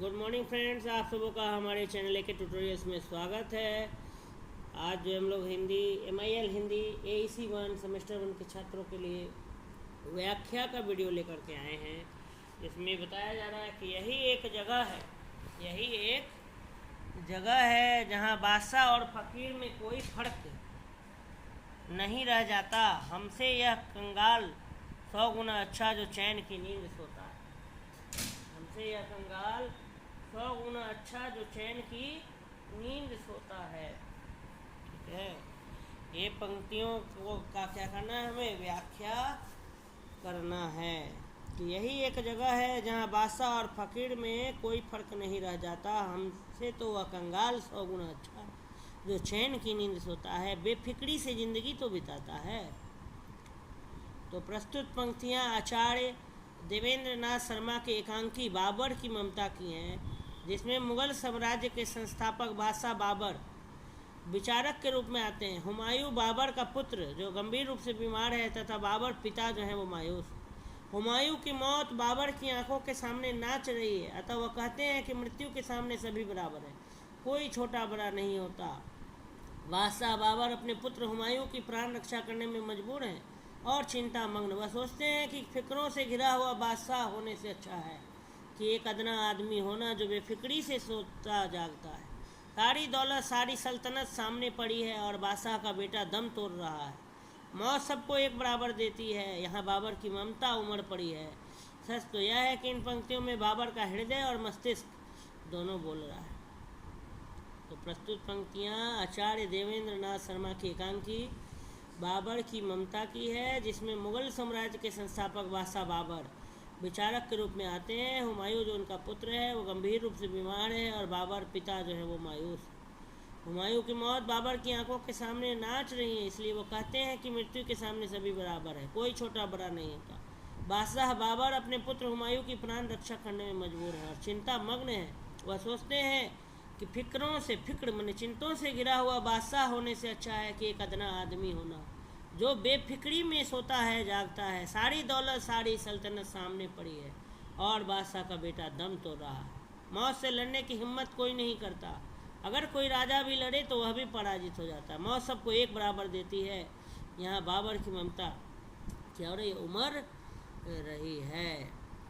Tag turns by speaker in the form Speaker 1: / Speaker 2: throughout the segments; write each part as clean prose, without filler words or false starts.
Speaker 1: Good morning friends, आप सबों का हमारे चैनल के ट्यूटोरियल्स में स्वागत है। आज जो हम लोग Hindi MIL Hindi AEC 1 semester 1 के छात्रों के लिए व्याख्या का वीडियो लेकर के आए हैं। इसमें बताया जा रहा है कि यही एक जगह है जहां बादशाह और फकीर में कोई फर्क नहीं रह जाता। हमसे यह कंगाल 100 गुना अच्छा जो चैन की नींद सोता है। हमसे यह कंगाल 100 गुना अच्छा जो चैन की नींद सोता है। ठीक है, ये पंक्तियों को का क्या करना है, हमें व्याख्या करना है कि यही एक जगह है जहाँ बादशाह और फकीर में कोई फर्क नहीं रह जाता। हमसे तो वह कंगाल 100 गुना अच्छा जो चैन की नींद सोता है, बेफिक्री से जिंदगी तो बिताता है। तो प्रस्तुत पंक्तियाँ आचार्य देवेंद्र नाथ शर्मा के एकांकी बाबर की ममता की हैं, जिसमें मुगल साम्राज्य के संस्थापक बादशाह बाबर विचारक के रूप में आते हैं। हुमायूं बाबर का पुत्र जो गंभीर रूप से बीमार है तथा बाबर पिता जो है वो मायूस। हुमायूं की मौत बाबर की आंखों के सामने नाच रही है, अतः वह कहते हैं कि मृत्यु के सामने सभी बराबर हैं, कोई छोटा बड़ा नहीं होता। बादशाह बाबर अपने पुत्र हुमायूं की प्राण रक्षा करने में मजबूर हैं और चिंता मग्न। वह सोचते हैं कि फिक्रों से घिरा हुआ बादशाह होने से अच्छा है कि एक अदना आदमी होना जो बेफिक्री से सोता जागता है। सारी दौलत सारी सल्तनत सामने पड़ी है और बादशाह का बेटा दम तोड़ रहा है। मौत सबको एक बराबर देती है, यहाँ बाबर की ममता उमड़ पड़ी है। सच तो यह है कि इन पंक्तियों में बाबर का हृदय और मस्तिष्क दोनों बोल रहा है। तो प्रस्तुत पंक्तियाँ आचार्य देवेंद्र नाथ शर्मा की एकांकी बाबर की ममता की है, जिसमें मुगल साम्राज्य के संस्थापक बादशाह बाबर विचारक के रूप में आते हैं। हुमायूं जो उनका पुत्र है वो गंभीर रूप से बीमार है और बाबर पिता जो है वो मायूस। हुमायूं की मौत बाबर की आंखों के सामने नाच रही है, इसलिए वो कहते हैं कि मृत्यु के सामने सभी बराबर है, कोई छोटा बड़ा नहीं होता। बादशाह बाबर अपने पुत्र हुमायूं की प्राण रक्षा करने में मजबूर है और चिंता मग्न है। वह सोचते हैं कि फिक्र मन चिंतों से घिरा हुआ बादशाह होने से अच्छा है कि एक अदना आदमी होना जो बेफिक्री में सोता है जागता है। सारी दौलत सारी सल्तनत सामने पड़ी है और बादशाह का बेटा दम तोड़ रहा है। मौत से लड़ने की हिम्मत कोई नहीं करता। अगर कोई राजा भी लड़े तो वह भी पराजित हो जाता है। मौत सबको एक बराबर देती है। यहाँ बाबर की ममता क्या हो रही है, उमर रही है।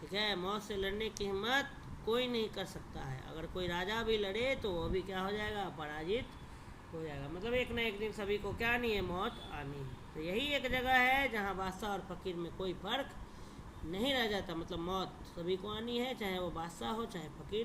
Speaker 1: ठीक है, मौत से लड़ने की हिम्मत कोई नहीं कर सकता है। अगर कोई राजा भी लड़े तो वो भी क्या हो जाएगा, पराजित हो जाएगा। मतलब एक न एक दिन सभी को क्या नहीं है, मौत आनी है। तो यही एक जगह है जहाँ बादशाह और फकीर में कोई फर्क नहीं रह जाता। मतलब मौत सभी को आनी है, चाहे वो बादशाह हो चाहे फकीर।